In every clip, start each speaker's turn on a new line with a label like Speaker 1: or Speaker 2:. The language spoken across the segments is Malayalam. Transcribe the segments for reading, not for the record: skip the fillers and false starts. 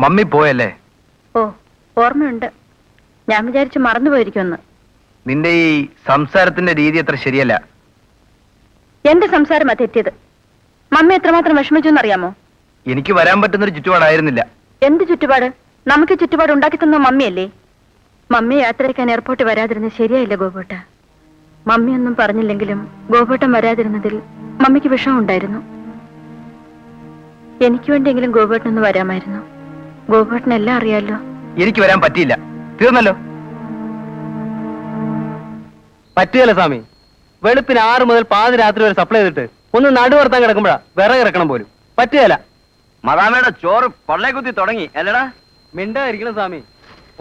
Speaker 1: മമ്മി പോയല്ലേ?
Speaker 2: ഓ, ഓർമ്മയുണ്ട്. ഞാൻ വിചാരിച്ചു മറന്നുപോയിരിക്കുമെന്ന്.
Speaker 1: നിന്റെ ഈ സംസാരത്തിന്റെ രീതി അത്ര ശരിയല്ല.
Speaker 2: എന്റെ സംസാരമാ തെറ്റിയത്. മമ്മി എത്രമാത്രം വിഷമിച്ചു എന്നറിയാമോ?
Speaker 1: എനിക്ക് വരാൻ പറ്റുന്നൊരു ചുറ്റുപാടായിരുന്നില്ല.
Speaker 2: എന്ത് ചുറ്റുപാട്? നമുക്ക് ചുറ്റുപാട് ഉണ്ടാക്കി തന്ന മമ്മിയല്ലേ? മമ്മി യാത്രയ്ക്കാൻ എയർപോർട്ടിൽ വരാതിരുന്നത് ശരിയായില്ല ഗോപേട്ട. മമ്മിയൊന്നും പറഞ്ഞില്ലെങ്കിലും ഗോപേട്ടൻ വരാതിരുന്നതിൽ മമ്മിക്ക് വിഷമമുണ്ടായിരുന്നു. എനിക്ക് വേണ്ടിയെങ്കിലും ഗോപേട്ടനൊന്ന് വരാമായിരുന്നു. ഗോപേട്ടനെല്ലാം അറിയാലോ.
Speaker 1: എനിക്ക് വരാൻ പറ്റിയില്ല. തീർന്നല്ലോ.
Speaker 3: പറ്റുകയല്ല സ്വാമി. വെളുപ്പിന് 6 മുതൽ പാതിരാത്രി വരെ സപ്ലൈ ചെയ്തിട്ട് ഒന്ന് നടുവർത്താൻ കിടക്കുമ്പോഴാ വിറകിറക്കണം പോലും. പറ്റുകയല്ല.
Speaker 4: മദാമയുടെ ചോറ് പള്ളേ കുത്തി തുടങ്ങി അല്ലടാ.
Speaker 3: മിണ്ടായിരിക്കണം സ്വാമി.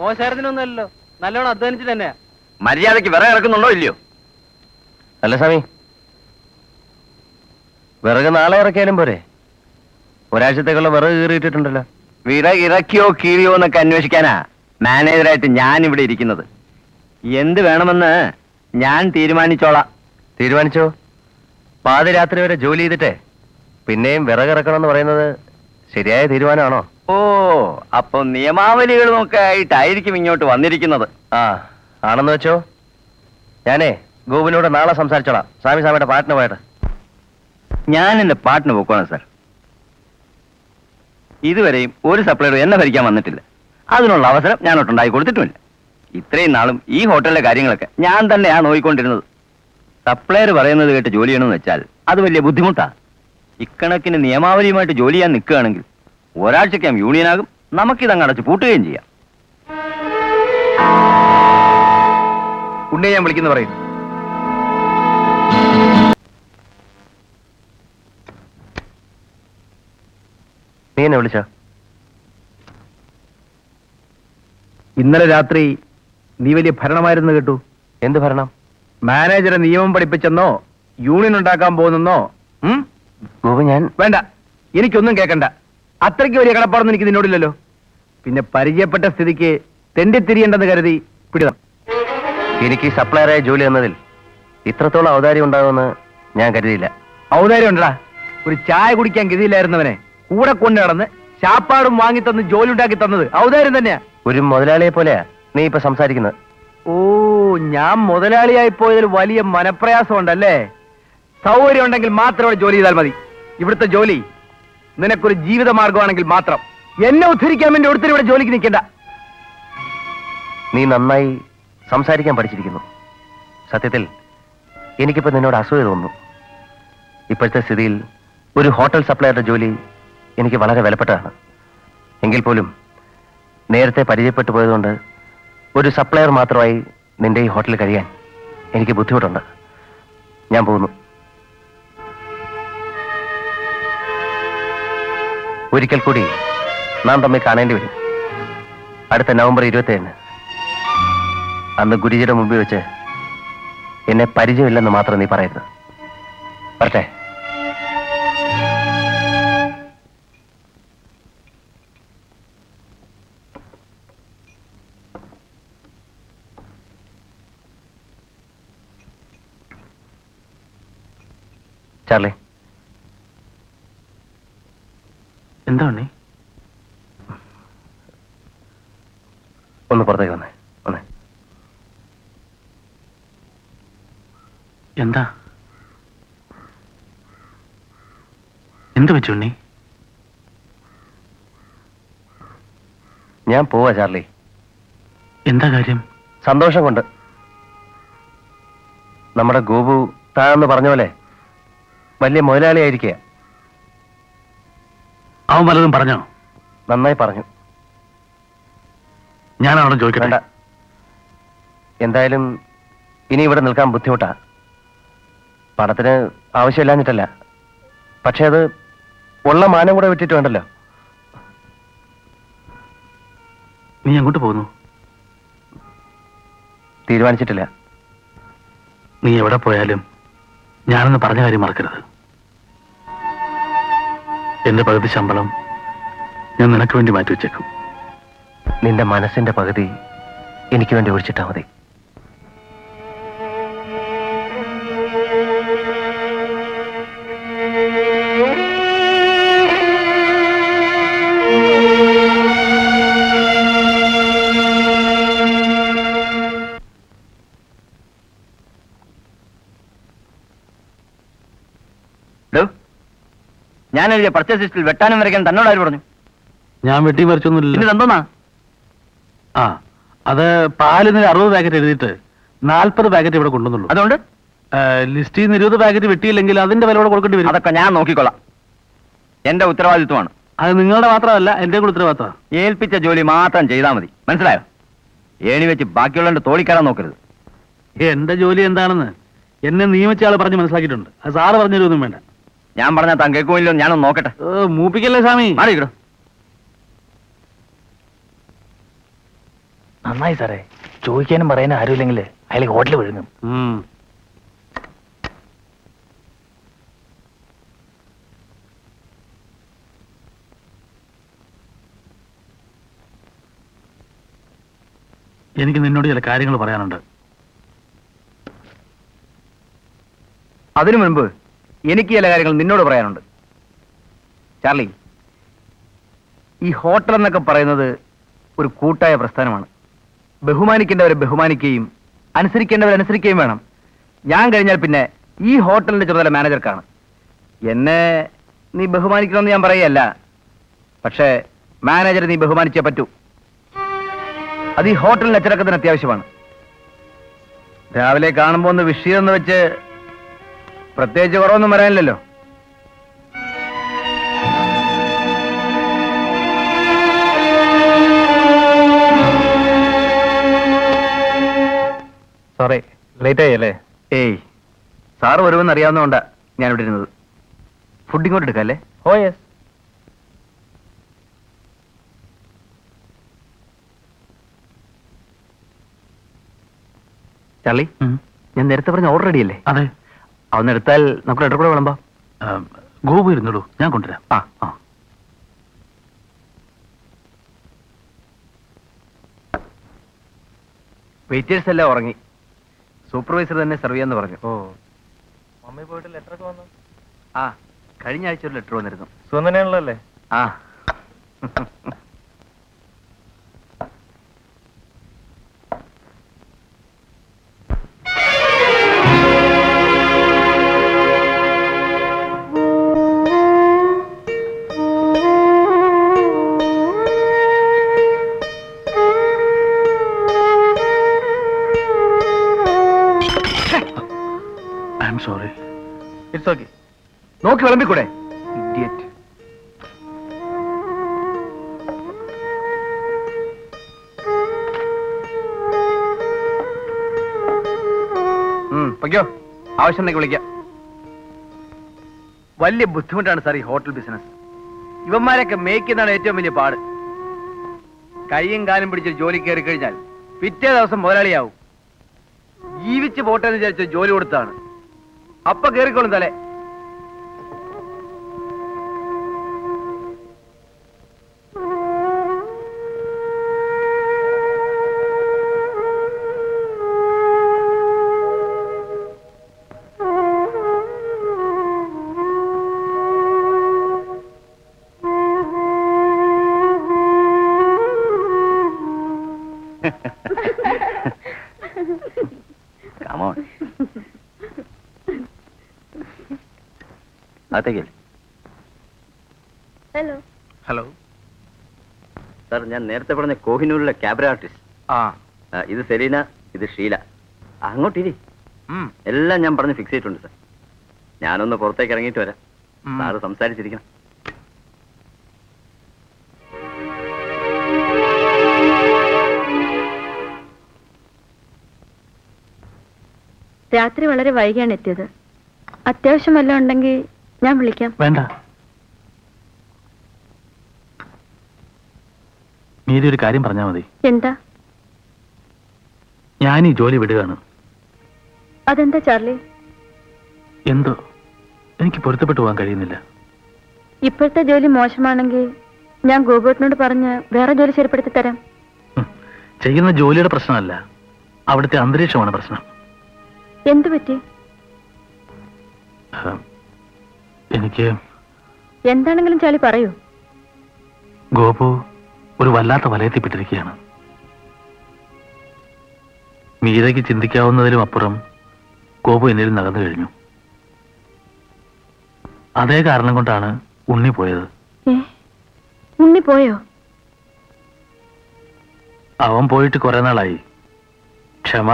Speaker 3: മോശാരത്തിനൊന്നുമല്ലോ, നല്ലോണം അധ്വാനിച്ചിട്ട് തന്നെയാ.
Speaker 4: മര്യാദക്ക് വിറകിറക്കുന്നുണ്ടോ ഇല്ലയോ?
Speaker 1: അല്ല സ്വാമി, വിറക് നാളെ ഇറക്കിയാലും പോരെ? ഒരാഴ്ചത്തേക്കുള്ള വിറക് കീറിയിട്ടിട്ടുണ്ടല്ലോ.
Speaker 4: വിറകിറക്കിയോ കീറിയോ എന്നൊക്കെ അന്വേഷിക്കാനാ മാനേജറായിട്ട് ഞാൻ ഇവിടെ ഇരിക്കുന്നത്. എന്ത് വേണമെന്ന് ഞാൻ തീരുമാനിച്ചോളാം.
Speaker 1: തീരുമാനിച്ചോ? പാതിരാത്രി വരെ ജോലി ചെയ്തിട്ടേ പിന്നെയും വിറകിറക്കണം എന്ന് പറയുന്നത് ശരിയായ തീരുമാനമാണോ?
Speaker 4: ഓ, അപ്പൊ നിയമാവലികളും ഒക്കെ ആയിട്ടായിരിക്കും ഇങ്ങോട്ട് വന്നിരിക്കുന്നത്.
Speaker 1: ആ, ആണെന്ന് വെച്ചോ. ഞാനേ ഗോപിനോട് നാളെ സംസാരിച്ചോളാം. സ്വാമിയുടെ പാട്ടിന് പോയിട്ട്.
Speaker 4: ഞാൻ എന്റെ പാട്ടിന് പോക്കോണം സാർ. ഇതുവരെയും ഒരു സപ്ലൈർ എന്നെ ഭരിക്കാൻ വന്നിട്ടില്ല. അതിനുള്ള അവസരം ഞാനൊട്ടുണ്ടാക്കി കൊടുത്തിട്ടുമില്ല. ഇത്രയും നാളും ഈ ഹോട്ടലിലെ കാര്യങ്ങളൊക്കെ ഞാൻ തന്നെയാണ് നോക്കിക്കൊണ്ടിരുന്നത്. സപ്ലയർ പറയുന്നത് കേട്ട് ജോലി ചെയ്യണമെന്ന് വെച്ചാൽ അത് വലിയ ബുദ്ധിമുട്ടാണ്. ഇക്കണക്കിന് നിയമാവലിയുമായിട്ട് ജോലി ചെയ്യാൻ നിൽക്കുകയാണെങ്കിൽ ഒരാഴ്ചയ്ക്കാം യൂണിയനാകും. നമുക്കിതങ്ങ് അടച്ച് പൂട്ടുകയും ചെയ്യാം.
Speaker 1: ഉണ്ണയെ ഞാൻ വിളിക്കുന്നു പറയും. നീ എന്നെ വിളിച്ചോ? ഇന്നലെ രാത്രി നീ വലിയ ഭരണമായിരുന്നു കേട്ടു. എന്ത് ഭരണം? മാനേജറെ നിയമം പഠിപ്പിച്ചെന്നോ യൂണിയൻ ഉണ്ടാക്കാൻ പോകുന്നെന്നോ? ഗോപു, ഞാൻ വേണ്ട, എനിക്കൊന്നും കേൾക്കണ്ട. അത്രയ്ക്ക് വലിയ കടപ്പാടൊന്നും എനിക്ക് നിന്നോടില്ലല്ലോ. പിന്നെ പരിചയപ്പെട്ട സ്ഥിതിക്ക് തെണ്ടിത്തിരിയേണ്ടെന്ന് കരുതി പിടിതം. എനിക്ക് സപ്ലയറായ ജോലി എന്നതിൽ ഇത്രത്തോളം ഔദാര്യം ഉണ്ടാകുമെന്ന് ഞാൻ കരുതിയില്ല. ഔദാര്യം ഉണ്ടടാ. ഒരു ചായ കുടിക്കാൻ ഗതിയില്ലായിരുന്നവനെ കൂടെ കൊണ്ടു നടന്ന് ശാപ്പാടും വാങ്ങി തന്ന് ജോലി ഉണ്ടാക്കി തന്നത് ഔദാര്യം തന്നെയാ. ഒരു മുതലാളിയെ പോലെയാ നീ ഇപ്പൊ സംസാരിക്കുന്നത്. ഓ, ഞാൻ മുതലാളിയായി പോയതിൽ വലിയ മനപ്രയാസം ഉണ്ടല്ലേ? സൗകര്യം ഉണ്ടെങ്കിൽ മാത്രം ഇവിടെ ജോലി ചെയ്താൽ മതി. ഇവിടുത്തെ ജോലി നിനക്കൊരു ജീവിത മാർഗമാണെങ്കിൽ മാത്രം. എന്നെ ഉദ്ധരിക്കാൻ വേണ്ടി ഒരുത്തരും ഇവിടെ ജോലിക്ക് നിൽക്കണ്ട. നീ നന്നായി സംസാരിക്കാൻ പഠിച്ചിരിക്കുന്നു. സത്യത്തിൽ എനിക്കിപ്പോ നിന്നോട് അസൂയ തോന്നുന്നു. ഇപ്പോഴത്തെ സ്ഥിതിയിൽ ഒരു ഹോട്ടൽ സപ്ലയറുടെ ജോലി എനിക്ക് വളരെ വിലപ്പെട്ടതാണ്. എങ്കിൽ പോലും നേരത്തെ പരിചയപ്പെട്ടു പോയതുകൊണ്ട് ഒരു സപ്ലയർ മാത്രമായി നിന്റെ ഈ ഹോട്ടലിൽ കഴിയാൻ എനിക്ക് ബുദ്ധിമുട്ടുണ്ട്. ഞാൻ പോകുന്നു. ഒരിക്കൽ കൂടി നാം തമ്മിൽ കാണേണ്ടി വരും. അടുത്ത നവംബർ 27-ന്. അന്ന് ഗുരുജിയുടെ മുമ്പിൽ വെച്ച് എന്നെ പരിചയമില്ലെന്ന് മാത്രം നീ പറയരുത്. വരട്ടെ. ചാർലി,
Speaker 3: എന്താ ഉണ്ണി?
Speaker 1: ഒന്ന് പുറത്തേക്ക് വന്നേ. വന്നേ.
Speaker 3: എന്താ എന്ത് പറ്റു ഉണ്ണി?
Speaker 1: ഞാൻ പോവാ ചാർലി.
Speaker 3: എന്താ കാര്യം?
Speaker 1: സന്തോഷം കൊണ്ട്. നമ്മുടെ ഗോപു താഴെന്ന് പറഞ്ഞ പോലെ വലിയ മുതലാളിയായിരിക്കുക.
Speaker 3: അവൻ വല്ലതും പറഞ്ഞോ?
Speaker 1: നന്നായി പറഞ്ഞു.
Speaker 3: ഞാനാണോ ചോദിക്കട്ടെ?
Speaker 1: വേണ്ട. എന്തായാലും ഇനി ഇവിടെ നിൽക്കാൻ ബുദ്ധിമുട്ടാ. പണത്തിന് ആവശ്യമില്ലാഞ്ഞിട്ടല്ല. പക്ഷെ അത് ഉള്ള മാനം കൂടെ വിട്ടിട്ട് വേണ്ടല്ലോ.
Speaker 3: നീ എങ്ങോട്ട് പോകുന്നു?
Speaker 1: തീരുമാനിച്ചിട്ടില്ല.
Speaker 3: നീ എവിടെ പോയാലും ഞാനെന്ന് പറഞ്ഞ കാര്യം മറക്കരുത്. എന്റെ പകുതി ശമ്പളം ഞാൻ നിനക്ക് വേണ്ടി മാറ്റിവെച്ചേക്കും.
Speaker 1: നിന്റെ മനസ്സിന്റെ പകുതി എനിക്ക് വേണ്ടി ഒഴിച്ചിട്ടാ മതി.
Speaker 4: ഞാൻ എഴുതിയ പർച്ചേസ് ലിസ്റ്റിൽ വെട്ടാനും വരയ്ക്കാൻ തന്നോട് ആര് പറഞ്ഞു?
Speaker 1: ഞാൻ വെട്ടി മറിച്ചൊന്നുമില്ല.
Speaker 4: ഇത് എന്തോന്നാ?
Speaker 1: ആ, അത് പാലിന് 60 പാക്കറ്റ് എഴുതിയിട്ട് 40 പാക്കറ്റ് ഇവിടെ കൊണ്ടുവന്നുള്ളൂ.
Speaker 4: അതുകൊണ്ട്
Speaker 1: ലിസ്റ്റിൽ നിന്ന് 20 പാക്കറ്റ് വെട്ടിയില്ലെങ്കിൽ അതിന്റെ വില കൂടെ കൊടുക്കേണ്ടി വരും.
Speaker 4: അതൊക്കെ ഞാൻ നോക്കിക്കൊള്ളാം. എന്റെ ഉത്തരവാദിത്വമാണ്.
Speaker 1: അത് നിങ്ങളുടെ മാത്രമല്ല, എന്റെ കൂടെ ഉത്തരവാദിത്തമാണ്.
Speaker 4: ഏൽപ്പിച്ച ജോലി മാത്രം ചെയ്താൽ മതി. മനസ്സിലായോ? ഏണി വെച്ച് ബാക്കിയുള്ളവന്റെ തോളിക്കയറാൻ നോക്കരുത്.
Speaker 1: എന്റെ ജോലി എന്താണെന്ന് എന്നെ നിയമിച്ച ആള് പറഞ്ഞ് മനസ്സിലാക്കിയിട്ടുണ്ട്. അത് സാറ് പറഞ്ഞൊന്നും വേണ്ട.
Speaker 4: ഞാൻ പറഞ്ഞാൽ താൻ കേൾക്കുമില്ലോ, ഞാനൊന്ന് നോക്കട്ടെ.
Speaker 1: മൂപ്പിക്കല്ലേ സ്വാമി.
Speaker 4: മാറിയിക്കടോ.
Speaker 3: നന്നായി സാറേ, ചോദിക്കാനും പറയാനും ആരുമില്ലെങ്കിൽ അയാൾ ഹോട്ടലിൽ വിഴുങ്ങും.
Speaker 1: എനിക്ക് നിന്നോട് ചില കാര്യങ്ങൾ പറയാനുണ്ട്.
Speaker 4: അതിനു മുൻപ് എനിക്ക് ചില കാര്യങ്ങൾ നിന്നോട് പറയാനുണ്ട്. ചാർലി, ഈ ഹോട്ടൽ എന്നൊക്കെ പറയുന്നത് ഒരു കൂട്ടായ പ്രസ്ഥാനമാണ്. ബഹുമാനിക്കേണ്ടവരെ ബഹുമാനിക്കുകയും അനുസരിക്കേണ്ടവരെ അനുസരിക്കുകയും വേണം. ഞാൻ കഴിഞ്ഞാൽ പിന്നെ ഈ ഹോട്ടലിന്റെ ചുമതല മാനേജർക്കാണ്. എന്നെ നീ ബഹുമാനിക്കണമെന്ന് ഞാൻ പറയുകയല്ല, പക്ഷേ മാനേജറെ നീ ബഹുമാനിച്ചേ പറ്റൂ. അത് ഈ ഹോട്ടലിന്റെ അച്ചടക്കത്തിന് അത്യാവശ്യമാണ്. രാവിലെ കാണുമ്പോൾ ഒന്ന് വിഷയം വെച്ച് പ്രത്യേകിച്ച് കുറവൊന്നും വരാനില്ലല്ലോ.
Speaker 3: Sorry, late ആയല്ലേ?
Speaker 4: ഏയ്, സാറ് വരുമെന്ന് അറിയാവുന്നതുകൊണ്ടാ ഞാൻ ഇവിടെ ഇരുന്നത്. ഫുഡ് ഇങ്ങോട്ട് എടുക്കല്ലേ?
Speaker 3: ഓ യെസ്.
Speaker 4: ചാർലി, ഞാൻ നേരത്തെ പറഞ്ഞ ഓർഡർ റെഡിയല്ലേ?
Speaker 1: അതെ.
Speaker 4: അതൊന്ന് എടുത്താൽ നമുക്ക് രണ്ടു കൂടെ വിളമ്പാം.
Speaker 1: ഗോപു ഇരുന്നോളൂ, ഞാൻ കൊണ്ടുവരാം.
Speaker 4: ആ. വെയിറ്റേഴ്സ് എല്ലാം ഉറങ്ങി. സൂപ്പർവൈസർ തന്നെ സെർവ് ചെയ്യാന്ന് പറഞ്ഞു.
Speaker 3: ഓ, മമ്മി പോയിട്ട് ലെറ്റർ ഒക്കെ വന്നു?
Speaker 4: ആ, കഴിഞ്ഞ ആഴ്ച ഒരു ലെറ്റർ വന്നിരുന്നു.
Speaker 3: സുഖം തന്നെയാണല്ലോ അല്ലേ?
Speaker 4: ആ.
Speaker 1: I am sorry.
Speaker 3: It's okay.
Speaker 4: നോക്കി വിളമ്പിക്കൂടെ? ഇഡിയറ്റ്. പൊയ്ക്കോ, ആവശ്യമുണ്ടെങ്കിൽ വിളിക്കാം. വലിയ ബുദ്ധിമുട്ടാണ് സാർ ഈ ഹോട്ടൽ ബിസിനസ്. ഇവന്മാരൊക്കെ മേയ്ക്കുന്നതാണ് ഏറ്റവും വലിയ പാട്. കൈയും കാലും പിടിച്ച് ജോലി കയറി കഴിഞ്ഞാൽ പിറ്റേ ദിവസം മുതലാളിയാവും. ജീവിച്ച് പോട്ടെ എന്ന് വിചാരിച്ച ജോലി കൊടുത്താണ്. അപ്പൊ കയറിക്കോളും തലേ. Come on.
Speaker 2: Hello.
Speaker 4: Hello
Speaker 5: sir, ഞാൻ നേരത്തെ പറഞ്ഞ കോഹിനൂരിലെ ക്യാബറ ആർട്ടിസ്റ്റ്.
Speaker 4: ആ.
Speaker 5: ഇത് സെലീന, ഇത് ഷീല. അങ്ങോട്ടിരി. എല്ലാം ഞാൻ പറഞ്ഞ് ഫിക്സ് ചെയ്തിട്ടുണ്ട് സാർ. ഞാനൊന്ന് പുറത്തേക്ക് ഇറങ്ങിയിട്ട് വരാം. സാറ് സംസാരിച്ചിരിക്കണം.
Speaker 2: രാത്രി വളരെ വൈകിയാണ് എത്തിയത്. അത്യാവശ്യം വല്ലതും ഉണ്ടെങ്കിൽ ഞാൻ വിളിക്കാം.
Speaker 1: വേണ്ട, മീരി ഒരു കാര്യം പറഞ്ഞാൽ മതി.
Speaker 2: എന്താ?
Speaker 1: ഞാൻ ഈ ജോലി വിടുകയാണ്.
Speaker 2: അതെന്താ ചാർലി?
Speaker 1: എന്തോ എനിക്ക് പൊരുത്തപ്പെട്ടു പോകാൻ കഴിയുന്നില്ല.
Speaker 2: ഇപ്പോഴത്തെ ജോലി മോശമാണെങ്കിൽ ഞാൻ ഗോപേട്ടനോട് പറഞ്ഞ് വേറെ ജോലി ശരിപ്പെടുത്തി തരാം.
Speaker 1: ചെയ്യുന്ന ജോലിയുടെ പ്രശ്നമല്ല, അവിടുത്തെ അന്തരീക്ഷമാണ് പ്രശ്നം.
Speaker 2: എന്തു പറ്റി?
Speaker 1: എനിക്ക്
Speaker 2: എന്താണെങ്കിലും ചാലി പറയൂ.
Speaker 1: ഗോപു ഒരു വല്ലാത്ത വലയത്തിൽപ്പെട്ടിരിക്കുകയാണ്. മീരയ്ക്ക് ചിന്തിക്കാവുന്നതിലും അപ്പുറം ഗോപു എന്നിൽ നകന്നു കഴിഞ്ഞു. അതേ കാരണം കൊണ്ടാണ് ഉണ്ണി പോയത്.
Speaker 2: ഉണ്ണി പോയോ?
Speaker 1: അവൻ പോയിട്ട് കുറെ നാളായി. ക്ഷമ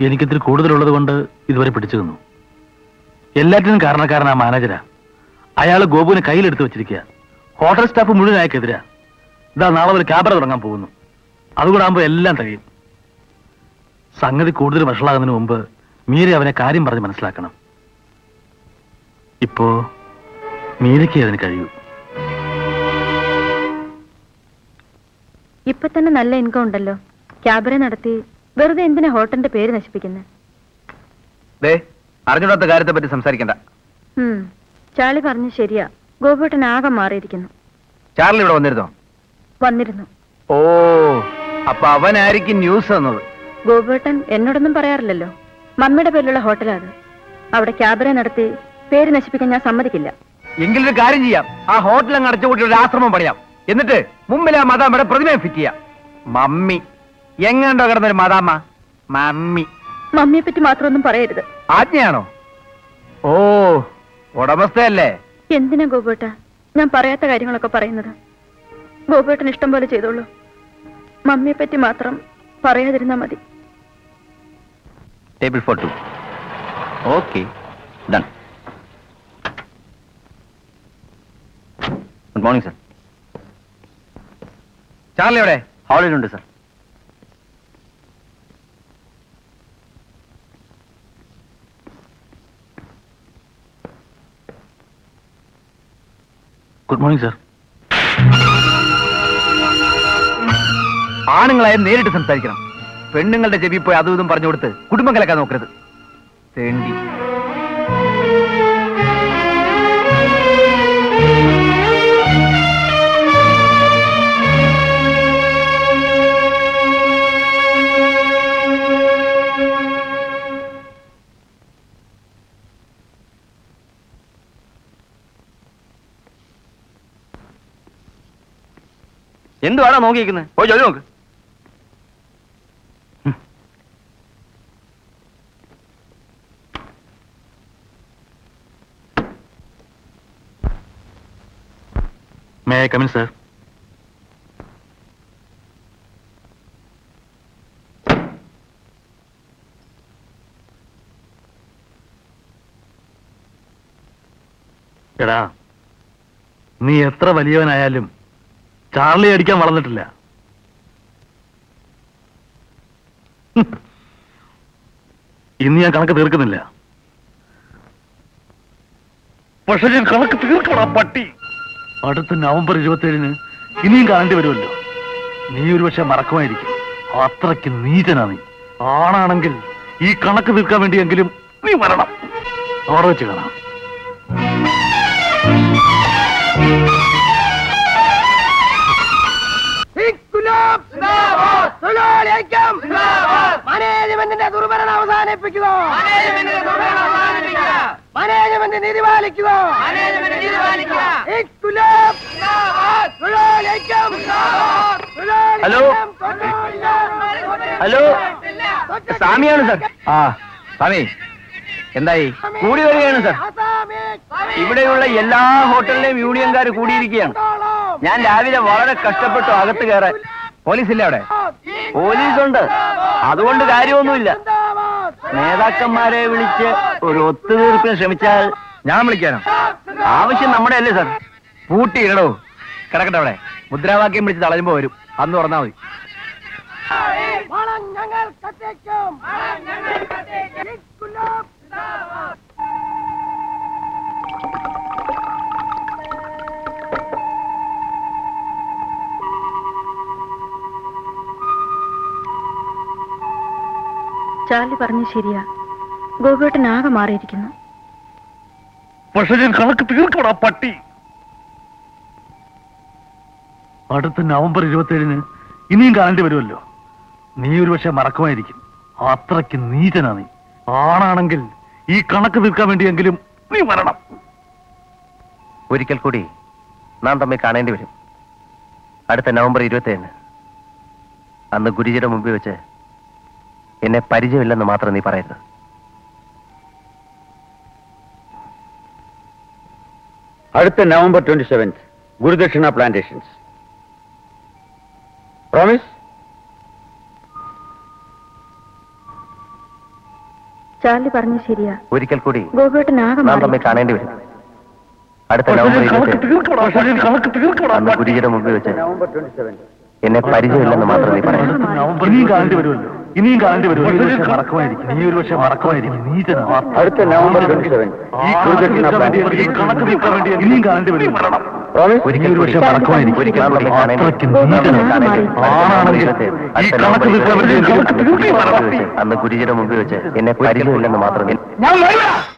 Speaker 1: എനിക്കിത്തിരി കൂടുതലുള്ളത് കൊണ്ട് ഇതുവരെ പിടിച്ചു നിന്നു. എല്ലാറ്റിനും കാരണക്കാരൻ ആ മാനേജരാ. അയാള് ഗോപുവിനെ കയ്യിലെടുത്ത് വെച്ചിരിക്കുക. ഹോട്ടൽ സ്റ്റാഫ് മുഴുവൻ അയാൾക്കെതിരാ. ഇതാ നാളെ ഒരു ക്യാബറ തുടങ്ങാൻ പോകുന്നു. അതുകൂടെ ആകുമ്പോൾ എല്ലാം കഴിയും. സംഗതി കൂടുതൽ വഷളാകുന്നതിന് മുമ്പ് മീര അവനെ കാര്യം പറഞ്ഞ് മനസ്സിലാക്കണം. ഇപ്പോ മീരയ്ക്ക് അതിന് കഴിയൂ.
Speaker 2: ഇപ്പൊ തന്നെ നല്ല ഇൻകം ഉണ്ടല്ലോ. ക്യാബറെ നടത്തി വെറുതെ എന്തിനാ ഹോട്ടലിന്റെ പേര് നശിപ്പിക്കുന്നത്?
Speaker 1: അറിഞ്ഞൂടാത്ത കാര്യത്തെ പറ്റി സംസാരിക്കണ്ട.
Speaker 2: ചാർലി പറഞ്ഞു ശരിയാ. ഗോപേട്ടൻ ആകെ മാറിയിരിക്കുന്നു.
Speaker 1: ചാർലി ഇവിടെ വന്നിരുന്നോ?
Speaker 2: വന്നിരുന്നു.
Speaker 1: ഓ, അപ്പൊ അവനായിരിക്കും ന്യൂസ് തന്നത്.
Speaker 2: ഗോപേട്ടൻ എന്നോടൊന്നും പറയാറില്ലല്ലോ. മമ്മിയുടെ പേരിലുള്ള ഹോട്ടലാ അത്. അവിടെ ക്യാബറെ നടത്തി പേര് നശിപ്പിക്കാൻ ഞാൻ സമ്മതിക്കില്ല.
Speaker 1: എങ്കിലൊരു കാര്യം ചെയ്യാം. ആ ഹോട്ടൽ അങ്ങ് അടച്ചുകൂട്ടി ഒരു ആശ്രമം പണിയാം. എന്നിട്ട് മുമ്പിലെ ആ മദാമ്മയുടെ പ്രതിമയെ ഫിറ്റ് ചെയ്യാം. മമ്മി എങ്ങാണ്ടോ കിടന്നൊരു മദാമ്മ. മമ്മി
Speaker 2: മമ്മിയെ പറ്റി മാത്രമൊന്നും പറയരുത്.
Speaker 1: ആജ്ഞയാണോ? ഓ, ഉടമസ്ഥയല്ലേ?
Speaker 2: എന്തിനാ ഗോപേട്ട ഞാൻ പറയാത്ത കാര്യങ്ങളൊക്കെ പറയുന്നത്? ഗോപേട്ടൻ ഇഷ്ടം പോലെ ചെയ്തോളൂ. മമ്മിയെ പറ്റി മാത്രം പറയാതിരുന്നാ മതി.
Speaker 4: Table for 2. Okay, done. Good morning sir.
Speaker 1: Charlie എവിടെ?
Speaker 4: ഹാളിലുണ്ട് സർ.
Speaker 1: Good morning sir. ആണുങ്ങളായ നേരിട്ട് സംസാരിക്കണം. പെണ്ണുങ്ങളുടെ ചെവി പോയി അതും ഇതും പറഞ്ഞു കൊടുത്ത് കുടുംബം കലക്കാൻ നോക്കരുത്. തേണ്ടി.
Speaker 4: എന്തുവാണോ നോക്കിയിരിക്കുന്നത്? പോയി ജോലി നോക്ക്.
Speaker 1: May I come in, sir? എടാ, നീ എത്ര വലിയവനായാലും ചാർലി അടിക്കാൻ വളർന്നിട്ടില്ല. ഇന്ന് ഞാൻ കണക്ക് തീർക്കുന്നില്ല. പക്ഷെ ഞാൻ കണക്ക് തീർക്കണം പട്ടി. അടുത്ത നവംബർ 27-ന് ഇനിയും കാണേണ്ടി വരുമല്ലോ. നീ ഒരുപക്ഷെ മറക്കുമായിരിക്കും. അത്രയ്ക്ക് നീചനാ നീ. ആണാണെങ്കിൽ ഈ കണക്ക് തീർക്കാൻ വേണ്ടിയെങ്കിലും നീ മരണം. അവിടെ വെച്ച് കാണാം.
Speaker 3: മാനേജ്മെന്റിന്റെ ദുർഭരണം അവസാനിപ്പിക്കുക. മാനേജ്മെന്റ് നീതി പാലിക്കുക.
Speaker 4: ഹലോ ഹലോ, സ്വാമിയാണ് സർ.
Speaker 1: ആ സ്വാമി, എന്തായി?
Speaker 4: കൂടി വരികയാണ് സർ. ഇവിടെയുള്ള എല്ലാ ഹോട്ടലിലെയും യൂണിയൻകാർ കൂടിയിരിക്കുകയാണ്. ഞാൻ രാവിലെ വളരെ കഷ്ടപ്പെട്ടു അകത്ത് കയറാൻ.
Speaker 1: പോലീസില്ലേ അവിടെ?
Speaker 4: പോലീസുണ്ട്, അതുകൊണ്ട് കാര്യമൊന്നുമില്ല. നേതാക്കന്മാരെ വിളിച്ച് ഒരു ഒത്തുതീർപ്പിന് ശ്രമിച്ചാൽ
Speaker 1: ഞാൻ വിളിക്കാനോ?
Speaker 4: ആവശ്യം നമ്മുടെ അല്ലേ സർ?
Speaker 1: പൂട്ടിയിടോ. കിടക്കട്ടെ അവിടെ. മുദ്രാവാക്യം വിളിച്ച് തളയുമ്പോ വരും. അന്ന് തുറന്നാ മതി.
Speaker 2: ചാർലി പറഞ്ഞു ശരിയാ. ഗോപേട്ടൻ ആകെ മാറിയിരിക്കുന്നു.
Speaker 1: പക്ഷെ ഞാൻ കണക്ക് തീർക്കണം പട്ടി. അടുത്ത നവംബർ 27-ന് ഇനിയും കാണേണ്ടി വരുമല്ലോ. നീ ഒരുപക്ഷെ മറക്കുമായിരിക്കും. അത്രയ്ക്ക് നീചനാ നീ. ആണാണെങ്കിൽ ഈ കണക്ക് തീർക്കാൻ വേണ്ടിയെങ്കിലും നീ മരണം.
Speaker 4: ഒരിക്കൽ കൂടി നാം തമ്മിൽ കാണേണ്ടി വരും. അടുത്ത നവംബർ 27-ന്. അന്ന് ഗുരുജിയുടെ മുമ്പിൽ വെച്ച് എന്നെ പരിചയമില്ലെന്ന് മാത്രം നീ പറയരുത്.
Speaker 1: അടുത്ത നവംബർ 27 ഗുരുദക്ഷിണ പ്ലാന്റേഷൻസ്. പ്രോമിസ്?
Speaker 2: ചാർലി പറഞ്ഞു ശരിയാ.
Speaker 1: ഒരിക്കൽ കൂടി
Speaker 2: ഗോപേട്ടൻ ആകെ
Speaker 1: നാം
Speaker 2: മാറി.
Speaker 1: തമ്മിൽ കാണേണ്ടി വരും. അടുത്ത നവംബർ 27 അന്ന് ഗുരുജിയുടെ മുമ്പിൽ വെച്ച് എന്നെ പരിചയമില്ലെന്ന് മാത്രം നീ പറയാം.
Speaker 6: ഇനിയും കാണേണ്ടി വരുമല്ലോ, ഇനിയും കാണേണ്ടി വരുമല്ലോ. നീ ഒരു പക്ഷേ മറക്കുമായിരിക്കും.
Speaker 1: അടുത്ത നവംബർ 27
Speaker 6: ഈ കണക്ക് തീർക്കാൻ വേണ്ടി ഇനിയും കാണേണ്ടി വരും.
Speaker 1: ഒരിക്കൽ
Speaker 6: ഒരു പക്ഷേ മറക്കുമായിരിക്കും.
Speaker 1: ഒരിക്കൽ കൂടി കാണേണ്ടി വരും.
Speaker 6: ആണാണെങ്കിൽ ഈ കണക്ക് തീർക്കാൻ വേണ്ടി
Speaker 1: അന്ന് ഗുരുജിയുടെ മുമ്പിൽ വെച്ച് എന്നെ പരിചയമില്ലെന്ന് മാത്രം